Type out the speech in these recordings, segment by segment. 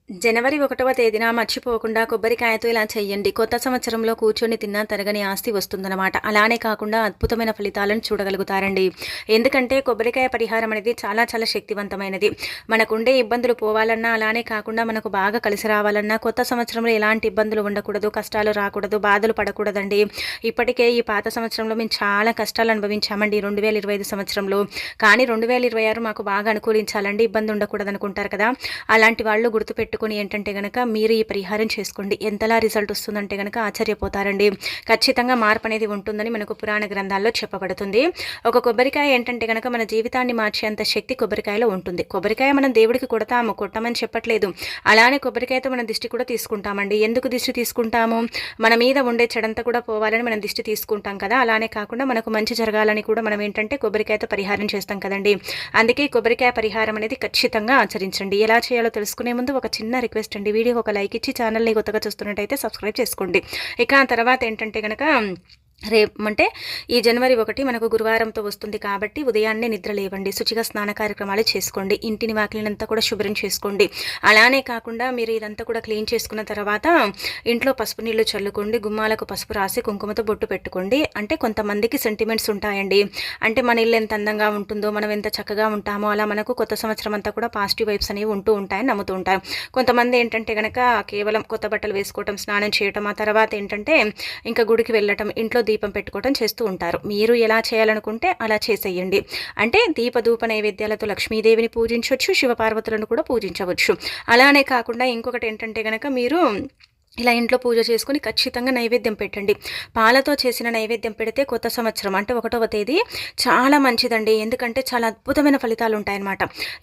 జనవరి 1వ తేదీన మర్చిపోకుండా కొబ్బరికాయతో ఇలా చెయ్యండి. కొత్త సంవత్సరంలో కూర్చొని తిన్నా తరగని ఆస్తి వస్తుందన్నమాట. అలానే కాకుండా అద్భుతమైన ఫలితాలను చూడగలుగుతారండి. ఎందుకంటే కొబ్బరికాయ పరిహారం అనేది చాలా చాలా శక్తివంతమైనది. మనకుండే ఇబ్బందులు పోవాలన్నా, అలానే కాకుండా మనకు బాగా కలిసి రావాలన్నా, కొత్త సంవత్సరంలో ఎలాంటి ఇబ్బందులు ఉండకూడదు, కష్టాలు రాకూడదు, బాధలు పడకూడదండి. ఇప్పటికే ఈ పాత సంవత్సరంలో మేము చాలా కష్టాలు అనుభవించామండి 2025 సంవత్సరంలో. కానీ 2026 మాకు బాగా అనుకూలించాలండి, ఇబ్బంది ఉండకూడదు అనుకుంటారు కదా. అలాంటి వాళ్ళు గుర్తుపెట్టుకుని ఏంటంటే గనక మీరు ఈ పరిహారం చేసుకోండి. ఎంతలా రిజల్ట్ వస్తుందంటే గనక ఆశ్చర్యపోతారండి. ఖచ్చితంగా మార్పు అనేది ఉంటుందని మనకు పురాణ గ్రంథాల్లో చెప్పబడుతుంది. ఒక కొబ్బరికాయ ఏంటంటే గనక మన జీవితాన్ని మార్చేంత శక్తి కొబ్బరికాయలో ఉంటుంది. కొబ్బరికాయ మనం దేవుడికి కొడతాము, కొట్టమని చెప్పట్లేదు. అలానే కొబ్బరికాయతో మనం దిష్టి కూడా తీసుకుంటామండి. ఎందుకు దిష్టి తీసుకుంటాము? మన మీద ఉండే చెడంతా కూడా పోవాలని మనం దిష్టి తీసుకుంటాం కదా. అలానే కాకుండా మనకు మంచి జరగాలని కూడా మనం ఏంటంటే కొబ్బరికాయతో పరిహారం చేస్తాం కదండి. అందుకే కొబ్బరికాయ పరిహారం అనేది ఖచ్చితంగా ఆచరించండి. ఎలా చేయాలో తెలుసుకునే ముందు ఒక చిన్న రిక్వెస్ట్ అండి. వీడియోకి ఒక లైక్ ఇచ్చి ఛానల్ని కొత్తగా చూస్తున్నట్టయితే సబ్స్క్రైబ్ చేసుకోండి. ఇక ఆ తర్వాత ఏంటంటే కనుక అంటే ఈ జనవరి 1 మనకు గురువారంతో వస్తుంది కాబట్టి ఉదయాన్నే నిద్ర లేవండి, శుచిగా స్నాన కార్యక్రమాలు చేసుకోండి, ఇంటిని వాకిలినంతా కూడా శుభ్రం చేసుకోండి. అలానే కాకుండా మీరు ఇదంతా కూడా క్లీన్ చేసుకున్న తర్వాత ఇంట్లో పసుపు నీళ్లు చల్లుకోండి, గుమ్మాలకు పసుపు రాసి కుంకుమతో బొట్టు పెట్టుకోండి. అంటే కొంతమందికి సెంటిమెంట్స్ ఉంటాయండి. అంటే మన ఇల్లు ఎంత అందంగా ఉంటుందో, మనం ఎంత చక్కగా ఉంటామో అలా మనకు కొత్త సంవత్సరం అంతా కూడా పాజిటివ్ వైబ్స్ అనేవి ఉంటూ ఉంటాయని నమ్ముతూ ఉంటారు. కొంతమంది ఏంటంటే కనుక కేవలం కొత్త బట్టలు వేసుకోవటం, స్నానం చేయటం, ఆ తర్వాత ఏంటంటే ఇంకా గుడికి వెళ్ళటం, ఇంట్లో దీపం పెట్టుకోవడం చేస్తూ ఉంటారు. మీరు ఎలా చేయాలనుకుంటే అలా చేసేయండి. అంటే దీపధూప నైవేద్యాలతో లక్ష్మీదేవిని పూజించవచ్చు, శివపార్వతులను కూడా పూజించవచ్చు. అలానే కాకుండా ఇంకొకటి ఏంటంటే కనుక మీరు ఇలా ఇంట్లో పూజ చేసుకుని ఖచ్చితంగా నైవేద్యం పెట్టండి. పాలతో చేసిన నైవేద్యం పెడితే కొత్త సంవత్సరం అంటే 1వ తేదీ చాలా మంచిదండి. ఎందుకంటే చాలా అద్భుతమైన ఫలితాలు ఉంటాయన్నమాట.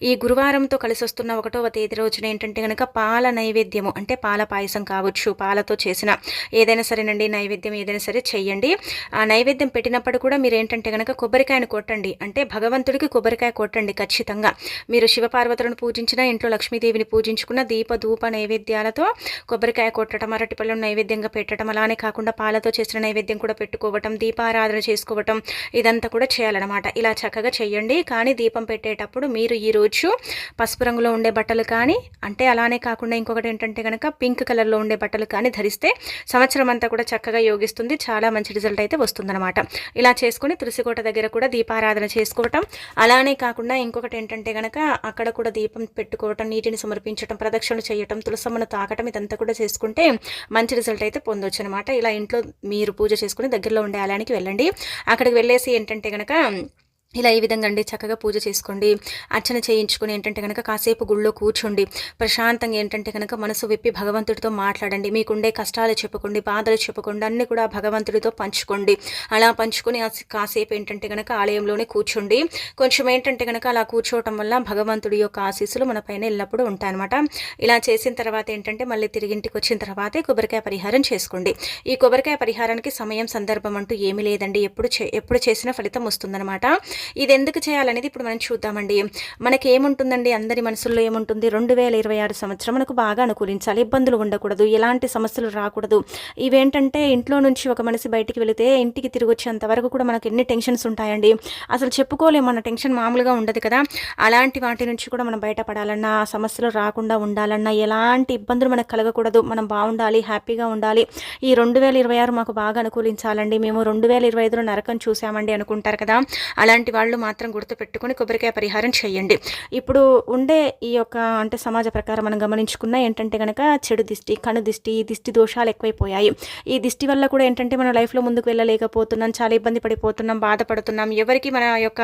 ఈ గురువారంతో కలిసి వస్తున్న 1వ తేదీ రోజున ఏంటంటే కనుక పాల నైవేద్యము అంటే పాల పాయసం కావచ్చు, పాలతో చేసిన ఏదైనా సరేనండి, నైవేద్యం ఏదైనా సరే చెయ్యండి. ఆ నైవేద్యం పెట్టినప్పుడు కూడా మీరు ఏంటంటే కనుక కొబ్బరికాయను కొట్టండి. అంటే భగవంతుడికి కొబ్బరికాయ కొట్టండి ఖచ్చితంగా. మీరు శివపార్వతులను పూజించిన, ఇంట్లో లక్ష్మీదేవిని పూజించుకున్న దీప ధూప నైవేద్యాలతో కొబ్బరికాయ కొట్టడం, అరటిపళ్ళను నైవేద్యంగా పెట్టడం, అలానే కాకుండా పాలతో చేసిన నైవేద్యం కూడా పెట్టుకోవటం, దీపారాధన చేసుకోవటం, ఇదంతా కూడా చేయాలన్నమాట. ఇలా చక్కగా చేయండి. కానీ దీపం పెట్టేటప్పుడు మీరు ఈరోజు పసుపు రంగులో ఉండే బట్టలు కానీ, అంటే అలానే కాకుండా ఇంకొకటి ఏంటంటే కనుక పింక్ కలర్లో ఉండే బట్టలు కానీ ధరిస్తే సంవత్సరం అంతా కూడా చక్కగా యోగిస్తుంది. చాలా మంచి రిజల్ట్ అయితే వస్తుందన్నమాట. ఇలా చేసుకుని తులసికోట దగ్గర కూడా దీపారాధన చేసుకోవటం, అలానే కాకుండా ఇంకొకటి ఏంటంటే కనుక అక్కడ కూడా దీపం పెట్టుకోవటం, నీటిని సమర్పించడం, ప్రదక్షిణలు చేయటం, తులసమ్మను తాకటం, ఇదంతా కూడా చేసుకుంటే మంచి రిజల్ట్ అయితే పొందొచ్చు అనమాట. ఇలా ఇంట్లో మీరు పూజ చేసుకుని దగ్గరలో ఉండే ఆలయానికి వెళ్ళండి. అక్కడికి వెళ్ళేసి ఏంటంటే కనుక ఇలా ఈ విధంగా అండి చక్కగా పూజ చేసుకోండి. అర్చన చేయించుకుని ఏంటంటే కనుక కాసేపు గుళ్ళో కూర్చోండి. ప్రశాంతంగా ఏంటంటే కనుక మనసు విప్పి భగవంతుడితో మాట్లాడండి. మీకుండే కష్టాలు చెప్పుకోండి, బాధలు చెప్పుకోండి, అన్నీ కూడా భగవంతుడితో పంచుకోండి. అలా పంచుకొని కాసేపు ఏంటంటే కనుక ఆలయంలోనే కూర్చోండి. కొంచెం ఏంటంటే కనుక అలా కూర్చోవటం వల్ల భగవంతుడి యొక్క ఆశీస్సులు మన పైన ఎల్లప్పుడూ ఉంటాయన్నమాట. ఇలా చేసిన తర్వాత ఏంటంటే మళ్ళీ తిరిగి ఇంటికి వచ్చిన తర్వాతే కొబ్బరికాయ పరిహారం చేసుకోండి. ఈ కొబ్బరికాయ పరిహారానికి సమయం, సందర్భం అంటూ ఏమీ లేదండి. ఎప్పుడు చేసిన ఫలితం వస్తుందన్నమాట. ఇది ఎందుకు చేయాలనేది ఇప్పుడు మనం చూద్దామండి. మనకి ఏముంటుందండి, అందరి మనసుల్లో ఏముంటుంది, 2026 సంవత్సరం మనకు బాగా అనుకూలించాలి, ఇబ్బందులు ఉండకూడదు, ఎలాంటి సమస్యలు రాకూడదు. ఇవేంటంటే ఇంట్లో నుంచి ఒక మనిషి బయటికి వెళితే ఇంటికి తిరిగి వచ్చేంత వరకు కూడా మనకు ఎన్ని టెన్షన్స్ ఉంటాయండి, అసలు చెప్పుకోలేము. మన టెన్షన్ మామూలుగా ఉండదు కదా. అలాంటి వాటి నుంచి కూడా మనం బయటపడాలన్నా, ఆ సమస్యలు రాకుండా ఉండాలన్నా, ఎలాంటి ఇబ్బందులు మనకు కలగకూడదు, మనం బాగుండాలి, హ్యాపీగా ఉండాలి. ఈ 2026 మాకు బాగా అనుకూలించాలండి, మేము 2025లో నరకం చూసామండి అనుకుంటారు కదా. అలాంటి వాళ్ళు మాత్రం గుర్తుపెట్టుకొని కొబ్బరికాయ పరిహారం చేయండి. ఇప్పుడు ఉండే ఈ యొక్క అంటే సమాజ ప్రకారం మనం గమనించుకున్న ఏంటంటే కనుక చెడు దిష్టి, కను దిష్టి, దిష్టి దోషాలు ఎక్కువైపోయాయి. ఈ దిష్టి వల్ల కూడా ఏంటంటే మనం లైఫ్లో ముందుకు వెళ్ళలేకపోతున్నాం, చాలా ఇబ్బంది పడిపోతున్నాం, బాధపడుతున్నాం. ఎవరికి మన యొక్క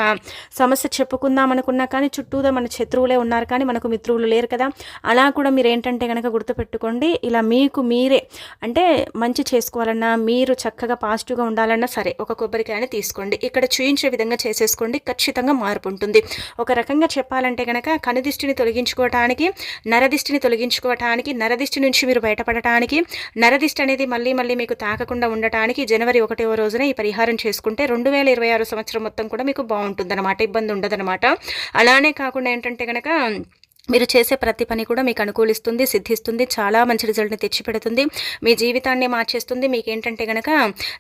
సమస్య చెప్పుకుందాం అనుకున్నా కానీ చుట్టూదా మన శత్రువులే ఉన్నారు, కానీ మనకు మిత్రువులు లేరు కదా. అలా కూడా మీరు ఏంటంటే కనుక గుర్తుపెట్టుకోండి. ఇలా మీకు మీరే అంటే మంచి చేసుకోవాలన్నా, మీరు చక్కగా పాజిటివ్గా ఉండాలన్నా సరే ఒక కొబ్బరికాయని తీసుకోండి. ఇక్కడ చూయించే విధంగా చేసేసుకోండి, ఖచ్చితంగా మార్పు ఉంటుంది. ఒక రకంగా చెప్పాలంటే కనుక కనుదిష్టిని తొలగించుకోవటానికి, నరదిష్టిని తొలగించుకోవటానికి, నరదిష్టి నుంచి మీరు బయటపడటానికి, నరదిష్టి అనేది మళ్ళీ మళ్ళీ మీకు తాకకుండా ఉండటానికి జనవరి 1వ రోజున ఈ పరిహారం చేసుకుంటే 2026 సంవత్సరం మొత్తం కూడా మీకు బాగుంటుందన్నమాట, ఇబ్బంది ఉండదన్నమాట. అలానే కాకుండా ఏంటంటే కనుక మీరు చేసే ప్రతి పని కూడా మీకు అనుకూలిస్తుంది, సిద్ధిస్తుంది. చాలా మంచి రిజల్ట్‌ని తెచ్చిపెడుతుంది. మీ జీవితాన్ని మార్చేస్తుంది. మీకేంటంటే గనక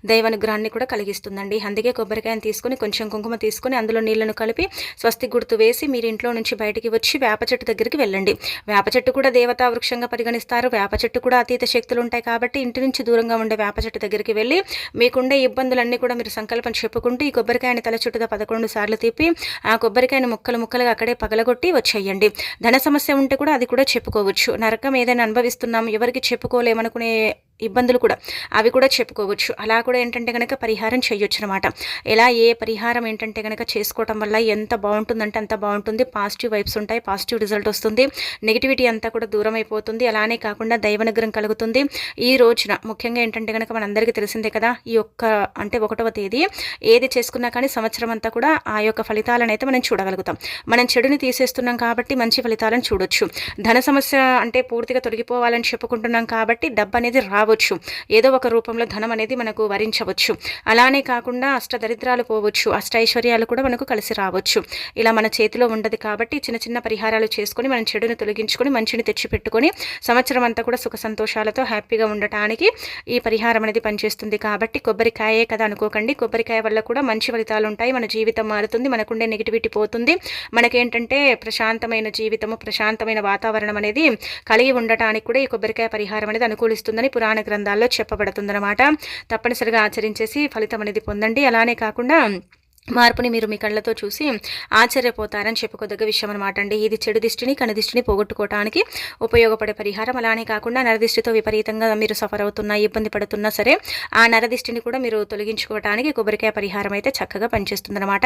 దైవానుగ్రహాన్ని కూడా కలిగిస్తుందండి. అందుకే కొబ్బరికాయని తీసుకొని, కొంచెం కుంకుమ తీసుకొని, అందులో నీళ్లను కలిపి స్వస్తిక్ గుర్తు వేసి మీరు ఇంట్లో నుంచి బయటికి వచ్చి వేప చెట్టు దగ్గరికి వెళ్ళండి. వేప చెట్టు కూడా దేవతా వృక్షంగా పరిగణిస్తారు. వేప చెట్టు కూడా అతీత శక్తులుంటాయి కాబట్టి ఇంటి నుంచి దూరంగా ఉండే వేప చెట్టు దగ్గరికి వెళ్ళి మీకుండే ఇబ్బందులన్నీ కూడా మీరు సంకల్పం చెప్పుకుంటూ ఈ కొబ్బరికాయని తల చుట్టూతా 11 సార్లు తిప్పి ఆ కొబ్బరికాయని ముక్కలుగా అక్కడే పగలగొట్టి వచ్చేయండి. ధన సమస్య ఉంటే కూడా అది కూడా చెప్పుకోవచ్చు. నరకం ఏదైనా అనుభవిస్తున్నాం, ఎవరికి చెప్పుకోలేమనుకునే ఇబ్బందులు కూడా అవి కూడా చెప్పుకోవచ్చు. అలా కూడా ఏంటంటే కనుక పరిహారం చేయొచ్చు అనమాట. ఎలా ఏ పరిహారం ఏంటంటే కనుక చేసుకోవటం వల్ల ఎంత బాగుంటుందంటే అంత బాగుంటుంది. పాజిటివ్ వైబ్స్ ఉంటాయి, పాజిటివ్ రిజల్ట్ వస్తుంది, నెగిటివిటీ అంతా కూడా దూరం అయిపోతుంది. అలానే కాకుండా దైవానుగ్రహం కలుగుతుంది. ఈ రోజున ముఖ్యంగా ఏంటంటే కనుక మనందరికీ తెలిసిందే కదా, ఈ అంటే 1వ తేదీ ఏది చేసుకున్నా కానీ సంవత్సరం అంతా కూడా ఆ యొక్క ఫలితాలను అయితే మనం చూడగలుగుతాం. మనం చెడుని తీసేస్తున్నాం కాబట్టి మంచి ఫలితాలను చూడొచ్చు. ధన సమస్య అంటే పూర్తిగా తొలగిపోవాలని చెప్పుకుంటున్నాం కాబట్టి డబ్బు అనేది రావచ్చు, ఏదో ఒక రూపంలో ధనం అనేది మనకు వరించవచ్చు. అలానే కాకుండా అష్టదరిద్రాలు పోవచ్చు, అష్టైశ్వర్యాలు కూడా మనకు కలిసి రావచ్చు. ఇలా మన చేతిలో ఉండదు కాబట్టి చిన్న చిన్న పరిహారాలు చేసుకొని మనం చెడుని తొలగించుకొని మంచిని తెచ్చిపెట్టుకొని సంవత్సరం అంతా కూడా సుఖ సంతోషాలతో హ్యాపీగా ఉండటానికి ఈ పరిహారం అనేది పనిచేస్తుంది. కాబట్టి కొబ్బరికాయే కదా అనుకోకండి, కొబ్బరికాయ వల్ల కూడా మంచి ఫలితాలు ఉంటాయి. మన జీవితం మారుతుంది, మనకుండే నెగిటివిటీ పోతుంది, మనకేంటంటే ప్రశాంతమైన జీవితము, ప్రశాంతమైన వాతావరణం అనేది కలిగి ఉండటానికి కూడా ఈ కొబ్బరికాయ పరిహారం అనేది అనుకూలిస్తుందని పురాణ గ్రంథాల్లో చెప్పబడుతుందన్నమాట. తప్పనిసరిగా ఆచరించేసి ఫలితం అనేది పొందండి. అలానే కాకుండా మార్పుని మీరు మీ కళ్ళతో చూసి ఆశ్చర్యపోతారని చెప్పుకోదగ్గ విషయం అనమాట అండి. ఇది చెడు దిష్టిని, కనుదిష్టిని పోగొట్టుకోవడానికి ఉపయోగపడే పరిహారం. అలానే కాకుండా నరదిష్టితో విపరీతంగా మీరు సఫర్ అవుతున్నా, ఇబ్బంది పడుతున్నా సరే ఆ నరదిష్టిని కూడా మీరు తొలగించుకోవడానికి కొబ్బరికాయ పరిహారం అయితే చక్కగా పనిచేస్తుందన్నమాట.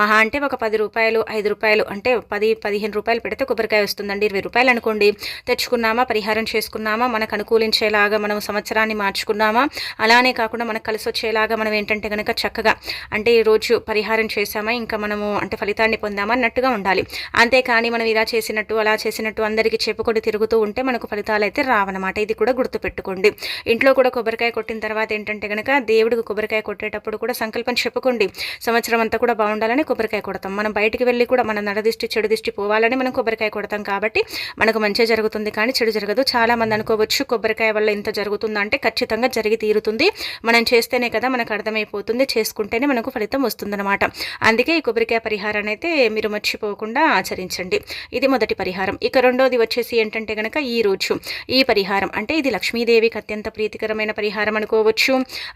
మహా అంటే ఒక 10 రూపాయలు, 5 రూపాయలు అంటే 10-15 రూపాయలు పెడితే కొబ్బరికాయ వస్తుందండి. 20 రూపాయలు అనుకోండి, తెచ్చుకున్నామా, పరిహారం చేసుకున్నామా, మనకు అనుకూలించేలాగా మనం సంవత్సరాన్ని మార్చుకున్నామా, అలానే కాకుండా మనకు కలిసి వచ్చేలాగా మనం ఏంటంటే కనుక చక్కగా అంటే ఈరోజు పరిహారం చేశామా, ఇంకా మనము అంటే ఫలితాన్ని పొందామా అన్నట్టుగా ఉండాలి. అంతేకాని మనం ఇలా చేసినట్టు అలా చేసినట్టు అందరికీ చెప్పుకొని తిరుగుతూ ఉంటే మనకు ఫలితాలు అయితే రావన్నమాట. ఇది కూడా గుర్తుపెట్టుకోండి. ఇంట్లో కూడా కొబ్బరికాయ కొట్టిన తర్వాత ఏంటంటే కనుక దేవుడికి కొబ్బరికాయ కొట్టేటప్పుడు కూడా సంకల్పం చెప్పుకోండి. సంవత్సరం అంతా కూడా బాగుండాలని కొబ్బరికాయ కొడతాం. మనం బయటికి వెళ్ళి కూడా మన నరదిష్టి, చెడు దిష్టి పోవాలని మనం కొబ్బరికాయ కొడతాం కాబట్టి మనకు మంచి జరుగుతుంది కానీ చెడు జరగదు. చాలా మంది అనుకోవచ్చు కొబ్బరికాయ వల్ల ఇంత జరుగుతుందా అంటే ఖచ్చితంగా జరిగి తీరుతుంది. మనం చేస్తేనే కదా మనకు అర్థమైపోతుంది, చేసుకుంటేనే మనకు ఫలితం వస్తుందన్నమాట. అందుకే ఈ కొబ్బరికాయ పరిహారాన్ని అయితే మీరు మర్చిపోకుండా ఆచరించండి. ఇది మొదటి పరిహారం. ఇక రెండోది వచ్చేసి ఏంటంటే కనుక ఈ రోజు ఈ పరిహారం అంటే ఇది లక్ష్మీదేవికి అత్యంత ప్రీతికరమైన పరిహారం అనుకోవచ్చు.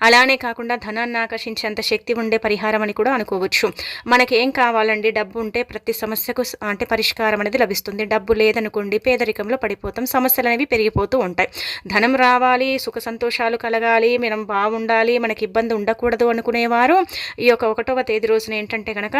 అలానే కాకుండా ధనాన్ని ఆకర్షించేంత శక్తి ఉండే పరిహారం అని కూడా అనుకోవచ్చు. మనకేం కావాలండి, డబ్బు ఉంటే ప్రతి సమస్యకు అంటే పరిష్కారం అనేది లభిస్తుంది. డబ్బు లేదనుకోండి పేదరికంలో పడిపోతాం, సమస్యలు అనేవి పెరిగిపోతూ ఉంటాయి. ధనం రావాలి, సుఖ సంతోషాలు కలగాలి, మనం బాగుండాలి, మనకి ఇబ్బంది ఉండకూడదు అనుకునేవారు ఈ యొక్క 1వ తేదీ రోజున ఏంటంటే కనుక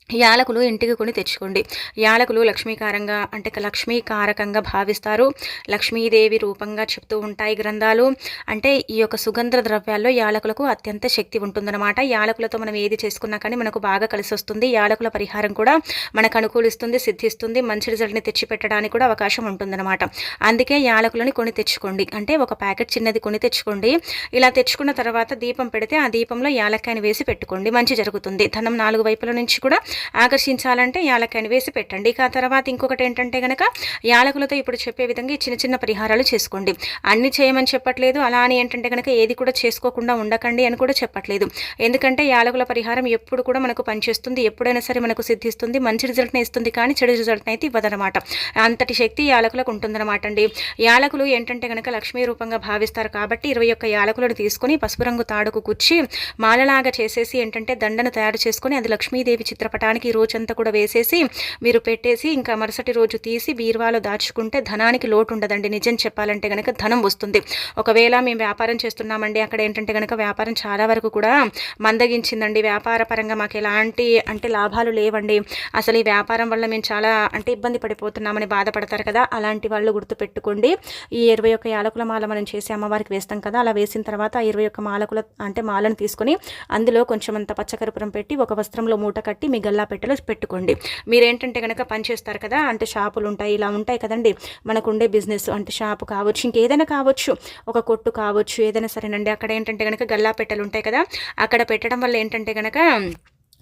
యాలకులు ఇంటికి కొని తెచ్చుకోండి. యాలకులు లక్ష్మీకారంగా అంటే లక్ష్మీకారకంగా భావిస్తారు. లక్ష్మీదేవి రూపంగా చెప్తూ ఉంటాయి గ్రంథాలు. అంటే ఈ యొక్క సుగంధ ద్రవ్యాల్లో యాలకులకు అత్యంత శక్తి ఉంటుందన్నమాట. యాలకులతో మనం ఏది చేసుకున్నా కానీ మనకు బాగా కలిసి వస్తుంది. యాలకుల పరిహారం కూడా మనకు అనుకూలిస్తుంది, సిద్ధిస్తుంది, మంచి రిజల్ట్ని తెచ్చిపెట్టడానికి కూడా అవకాశం ఉంటుందన్నమాట. అందుకే యాలకులని కొని తెచ్చుకోండి. అంటే ఒక ప్యాకెట్ చిన్నది కొని తెచ్చుకోండి. ఇలా తెచ్చుకున్న తర్వాత దీపం పెడితే ఆ దీపంలో యాలక్కాయని వేసి పెట్టుకోండి, మంచి జరుగుతుంది. ధనం 4 వైపుల నుంచి కూడా ఆకర్షించాలంటే యాలక్కాయని వేసి పెట్టండి. ఇక ఆ తర్వాత ఇంకొకటి ఏంటంటే కనుక యాలకులతో ఇప్పుడు చెప్పే విధంగా చిన్న చిన్న పరిహారాలు చేసుకోండి. అన్ని చేయమని చెప్పట్లేదు, అలా అని ఏంటంటే కనుక ఏది కూడా చేసుకోకుండా ఉండకండి అని కూడా చెప్పట్లేదు. ఎందుకంటే యాలకుల పరిహారం ఎప్పుడు కూడా మనకు పనిచేస్తుంది, ఎప్పుడైనా సరే మనకు సిద్ధిస్తుంది, మంచి రిజల్ట్ని ఇస్తుంది కానీ చెడు రిజల్ట్ని అయితే ఇవ్వదనమాట. అంతటి శక్తి యాలకులకు ఉంటుందన్నమాట అండి. యాలకులు ఏంటంటే కనుక లక్ష్మీ రూపంగా భావిస్తారు కాబట్టి 21 యాలకులను తీసుకొని పసుపు రంగు తాడుకు కుచ్చి మాలలాగా చేసేసి ఏంటంటే దండను తయారు చేసుకొని అది లక్ష్మీదేవి చిత్రపటానికి ఈ రోజంతా కూడా వేసేసి మీరు పెట్టేసి ఇంకా మరుసటి రోజు తీసి బీరువాలో దాచుకుంటే ధనానికి లోటు ఉండదండి. నిజం చెప్పాలంటే కనుక ధనం వస్తుంది. ఒకవేళ మేము వ్యాపారం చేస్తున్నామండి, అక్కడ ఏంటంటే కనుక వ్యాపారం చాలా వరకు కూడా మందగించిందండి, వ్యాపార పరంగా మాకు ఎలాంటి అంటే లాభాలు లేవండి, అసలు ఈ వ్యాపారం వల్ల మేము చాలా అంటే ఇబ్బంది పడిపోతున్నామని బాధపడతారు కదా, అలాంటి వాళ్ళు గుర్తుపెట్టుకోండి. ఈ 21 యాలకుల మాల మనం చేసి అమ్మవారికి వేస్తాం కదా, అలా వేసిన తర్వాత 21 మాలకుల అంటే మాలను తీసుకొని అందులో కొంచెం అంత పచ్చకర్పూరం పెట్టి ఒక వస్త్రంలో మూట కట్టి మీ గల్లా పెట్టెలో పెట్టుకోండి. మీరేంటంటే కనుక పని చేస్తారు కదా, అంటే షాపులు ఉంటాయి, ఇలా ఉంటాయి కదండి, మనకుండే బిజినెస్ అంటే షాపు కావచ్చు, ఇంకేదైనా కావచ్చు, ఒక కొట్టు కావచ్చు, ఏదైనా సరేనండి, అక్కడ ఏంటంటే కనుక గల్లా పెట్టెలు ఉంటాయి కదా, అక్కడ పెట్టడం వల్ల ఏంటంటే కనుక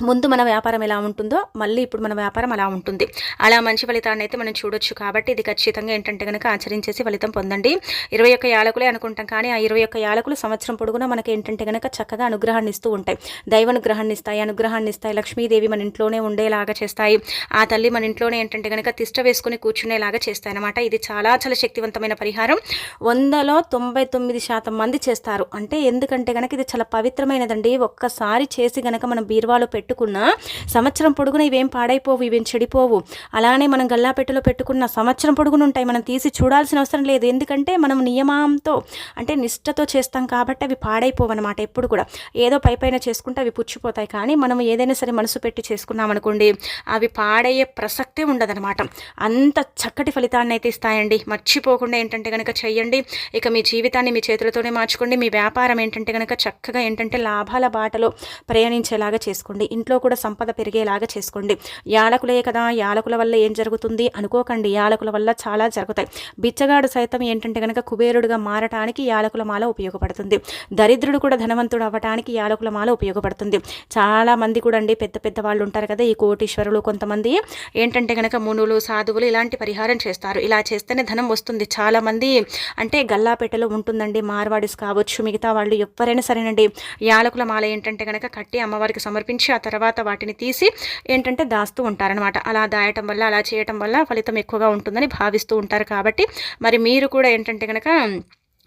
ముందు మన వ్యాపారం ఎలా ఉంటుందో మళ్ళీ ఇప్పుడు మన వ్యాపారం అలా ఉంటుంది. అలా మంచి ఫలితాన్ని అయితే మనం చూడొచ్చు. కాబట్టి ఇది ఖచ్చితంగా ఏంటంటే గనక ఆచరించేసి ఫలితం పొందండి. 21 యాలకులే అనుకుంటాం, కానీ ఆ 21 యాలకులు సంవత్సరం పొడుగునా మనకి ఏంటంటే గనక చక్కగా అనుగ్రహాన్ని ఇస్తూ ఉంటాయి. దైవానుగ్రహాన్ని ఇస్తాయి, అనుగ్రహాన్ని ఇస్తాయి. లక్ష్మీదేవి మన ఇంట్లోనే ఉండేలాగా చేస్తాయి. ఆ తల్లి మన ఇంట్లోనే ఏంటంటే గనక తిష్ట వేసుకుని కూర్చునేలాగా చేస్తాయి అనమాట. ఇది చాలా చాలా శక్తివంతమైన పరిహారం. 100లో 99% మంది చేస్తారు. అంటే ఎందుకంటే గనక ఇది చాలా పవిత్రమైనదండి. ఒక్కసారి చేసి గనక మనం బీరువాలో పెట్టుకున్న సంవత్సరం పొడుగున ఇవేం పాడైపోవు, ఇవేం చెడిపోవు. అలానే మనం గల్లాపెట్టెలో పెట్టుకున్న సంవత్సరం పొడుగున ఉంటాయి. మనం తీసి చూడాల్సిన అవసరం లేదు. ఎందుకంటే మనం నియమంతో అంటే నిష్టతో చేస్తాం కాబట్టి అవి పాడైపోవు అనమాట. ఎప్పుడు కూడా ఏదో పైపైన చేసుకుంటే అవి పుచ్చిపోతాయి. కానీ మనం ఏదైనా సరే మనసు పెట్టి చేసుకున్నాం అనుకోండి, అవి పాడయ్యే ప్రసక్తే ఉండదనమాట. అంత చక్కటి ఫలితాన్ని అయితే ఇస్తాయండి. మర్చిపోకుండా ఏంటంటే కనుక చెయ్యండి. ఇక మీ జీవితాన్ని మీ చేతులతోనే మార్చుకోండి. మీ వ్యాపారం ఏంటంటే కనుక చక్కగా ఏంటంటే లాభాల బాటలో ప్రయాణించేలాగా చేసుకోండి. ఇంట్లో కూడా సంపద పెరిగేలాగా చేసుకోండి. యాలకులే కదా, యాలకుల వల్ల ఏం జరుగుతుంది అనుకోకండి. యాలకుల వల్ల చాలా జరుగుతాయి. బిచ్చగాడు సైతం ఏంటంటే కనుక కుబేరుడుగా మారటానికి యాలకుల మాల ఉపయోగపడుతుంది. దరిద్రుడు కూడా ధనవంతుడు అవ్వటానికి యాలకుల మాల ఉపయోగపడుతుంది. చాలా మంది కూడా అండి పెద్ద పెద్ద వాళ్ళు ఉంటారు కదా, ఈ కోటీశ్వరులు కొంతమంది ఏంటంటే కనుక మునులు సాధువులు ఇలాంటి పరిహారం చేస్తారు. ఇలా చేస్తేనే ధనం వస్తుంది. చాలా మంది అంటే గల్లాపేటలో ఉంటుందండి, మార్వాడిస్ కావచ్చు, మిగతా వాళ్ళు ఎవరైనా సరేనండి, యాలకుల మాల ఏంటంటే కనుక కట్టి అమ్మవారికి సమర్పించి ఆ తర్వాత వాటిని తీసి ఏంటంటే దాస్తూ ఉంటారనమాట. అలా దాయటం వల్ల, అలా చేయటం వల్ల ఫలితం ఎక్కువగా ఉంటుందని భావిస్తూ ఉంటారు. కాబట్టి మరి మీరు కూడా ఏంటంటే కనుక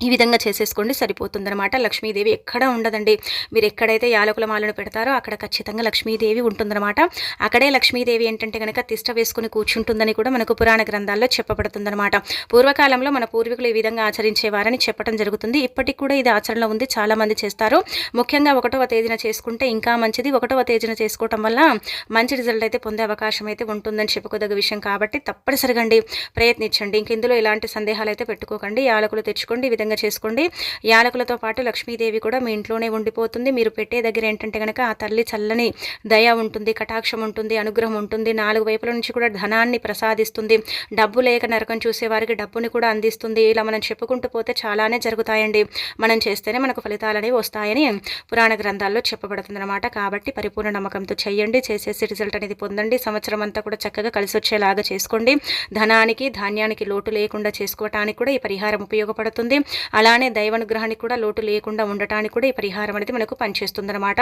ఈ విధంగా చేసేసుకోండి, సరిపోతుందనమాట. లక్ష్మీదేవి ఎక్కడ ఉండదండి. మీరు ఎక్కడైతే యాలకుల మాలను పెడతారో అక్కడ ఖచ్చితంగా లక్ష్మీదేవి ఉంటుందన్నమాట. అక్కడే లక్ష్మీదేవి ఏంటంటే కనుక తిష్ట వేసుకుని కూర్చుంటుందని కూడా మనకు పురాణ గ్రంథాల్లో చెప్పబడుతుందన్నమాట. పూర్వకాలంలో మన పూర్వీకులు ఈ విధంగా ఆచరించేవారని చెప్పడం జరుగుతుంది. ఇప్పటికి కూడా ఇది ఆచరణలో ఉంది, చాలామంది చేస్తారు. ముఖ్యంగా 1వ తేదీన చేసుకుంటే ఇంకా మంచిది. 1వ తేదీన చేసుకోవటం వల్ల మంచి రిజల్ట్ అయితే పొందే అవకాశం అయితే ఉంటుందని చెప్పుకోదగ్గ విషయం. కాబట్టి తప్పనిసరిగా ప్రయత్నించండి. ఇంక ఇందులో ఎలాంటి సందేహాలు అయితే పెట్టుకోకండి. యాలకులు తెచ్చుకోండి, ఈ విధంగా చేసుకోండి. యాలకులతో పాటు లక్ష్మీదేవి కూడా మీ ఇంట్లోనే ఉండిపోతుంది. మీరు పెట్టే దగ్గర ఏంటంటే కనుక ఆ తల్లి చల్లని దయ ఉంటుంది, కటాక్షం ఉంటుంది, అనుగ్రహం ఉంటుంది. 4 వైపుల నుంచి కూడా ధనాన్ని ప్రసాదిస్తుంది. డబ్బు లేక నరకం చూసే వారికి డబ్బుని కూడా అందిస్తుంది. ఇలా మనం చెప్పుకుంటూ పోతే చాలానే జరుగుతాయండి. మనం చేస్తేనే మనకు ఫలితాలు అనేవి వస్తాయని పురాణ గ్రంథాల్లో చెప్పబడుతుంది అనమాట. కాబట్టి పరిపూర్ణ నమ్మకంతో చేయండి, చేసేసి రిజల్ట్ అనేది పొందండి. సంవత్సరం అంతా కూడా చక్కగా కలిసి వచ్చేలాగా చేసుకోండి. ధనానికి ధాన్యానికి లోటు లేకుండా చేసుకోవటానికి కూడా ఈ పరిహారం ఉపయోగపడుతుంది. అలానే దైవానుగ్రహానికి కూడా లోటు లేకుండా ఉండటానికి కూడా ఈ పరిహారం అనేది మనకు పనిచేస్తుందన్నమాట.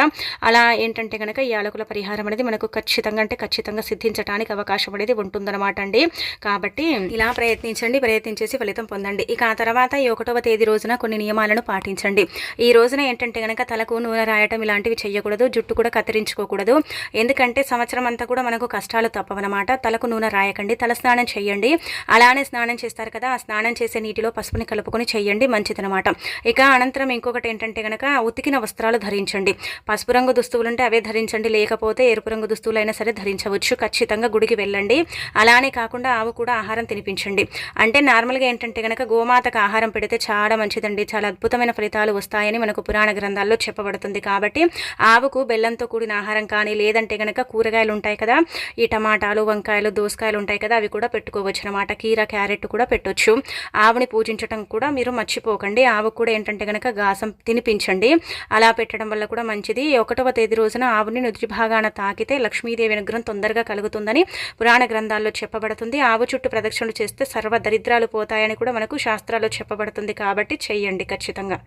అలా ఏంటంటే కనుక ఈ యాలకుల పరిహారం అనేది మనకు ఖచ్చితంగా సిద్ధించడానికి అవకాశం అనేది ఉంటుందన్నమాట అండి. కాబట్టి ఇలా ప్రయత్నించేసి ఫలితం పొందండి. ఇక ఆ తర్వాత ఈ 1వ తేదీ రోజున కొన్ని నియమాలను పాటించండి. ఈ రోజున ఏంటంటే కనుక తలకు నూనె రాయటం ఇలాంటివి చేయకూడదు. జుట్టు కూడా కత్తిరించుకోకూడదు. ఎందుకంటే సంవత్సరం అంతా కూడా మనకు కష్టాలు తప్పవన్నమాట. తలకు నూనె రాయకండి, తల స్నానం చేయండి. అలానే స్నానం చేస్తారు కదా, ఆ స్నానం చేసే నీటిలో పసుపుని కలుపుకొని చేయండి, మంచిదనమాట. ఇక అనంతరం ఇంకొకటి ఏంటంటే కనుక ఉతికిన వస్త్రాలు ధరించండి. పసుపు రంగు దుస్తువులు ఉంటే అవే ధరించండి, లేకపోతే ఎరుపు రంగు దుస్తువులైనా సరే ధరించవచ్చు. ఖచ్చితంగా గుడికి వెళ్ళండి. అలానే కాకుండా ఆవు కూడా ఆహారం తినిపించండి. అంటే నార్మల్గా ఏంటంటే కనుక గోమాతకు ఆహారం పెడితే చాలా మంచిదండి, చాలా అద్భుతమైన ఫలితాలు వస్తాయని మనకు పురాణ గ్రంథాల్లో చెప్పబడుతుంది. కాబట్టి ఆవుకు బెల్లంతో కూడిన ఆహారం కానీ, లేదంటే కనుక కూరగాయలు ఉంటాయి కదా, ఈ టమాటాలు, వంకాయలు, దోసకాయలు ఉంటాయి కదా, అవి కూడా పెట్టుకోవచ్చు అనమాట. కీర, క్యారెట్ కూడా పెట్టొచ్చు. ఆవుని పూజించడం కూడా మీరు మర్చిపోకండి. ఆవు కూడా ఏంటంటే కనుక గాసం తినిపించండి. అలా పెట్టడం వల్ల కూడా మంచిది. 1వ తేదీ రోజున ఆవుని నుదుటి భాగాన తాకితే లక్ష్మీదేవి అనుగ్రహం తొందరగా కలుగుతుందని పురాణ గ్రంథాల్లో చెప్పబడుతుంది. ఆవు చుట్టూ ప్రదక్షిణలు చేస్తే సర్వ దరిద్రాలు పోతాయని కూడా మనకు శాస్త్రాల్లో చెప్పబడుతుంది. కాబట్టి చెయ్యండి ఖచ్చితంగా.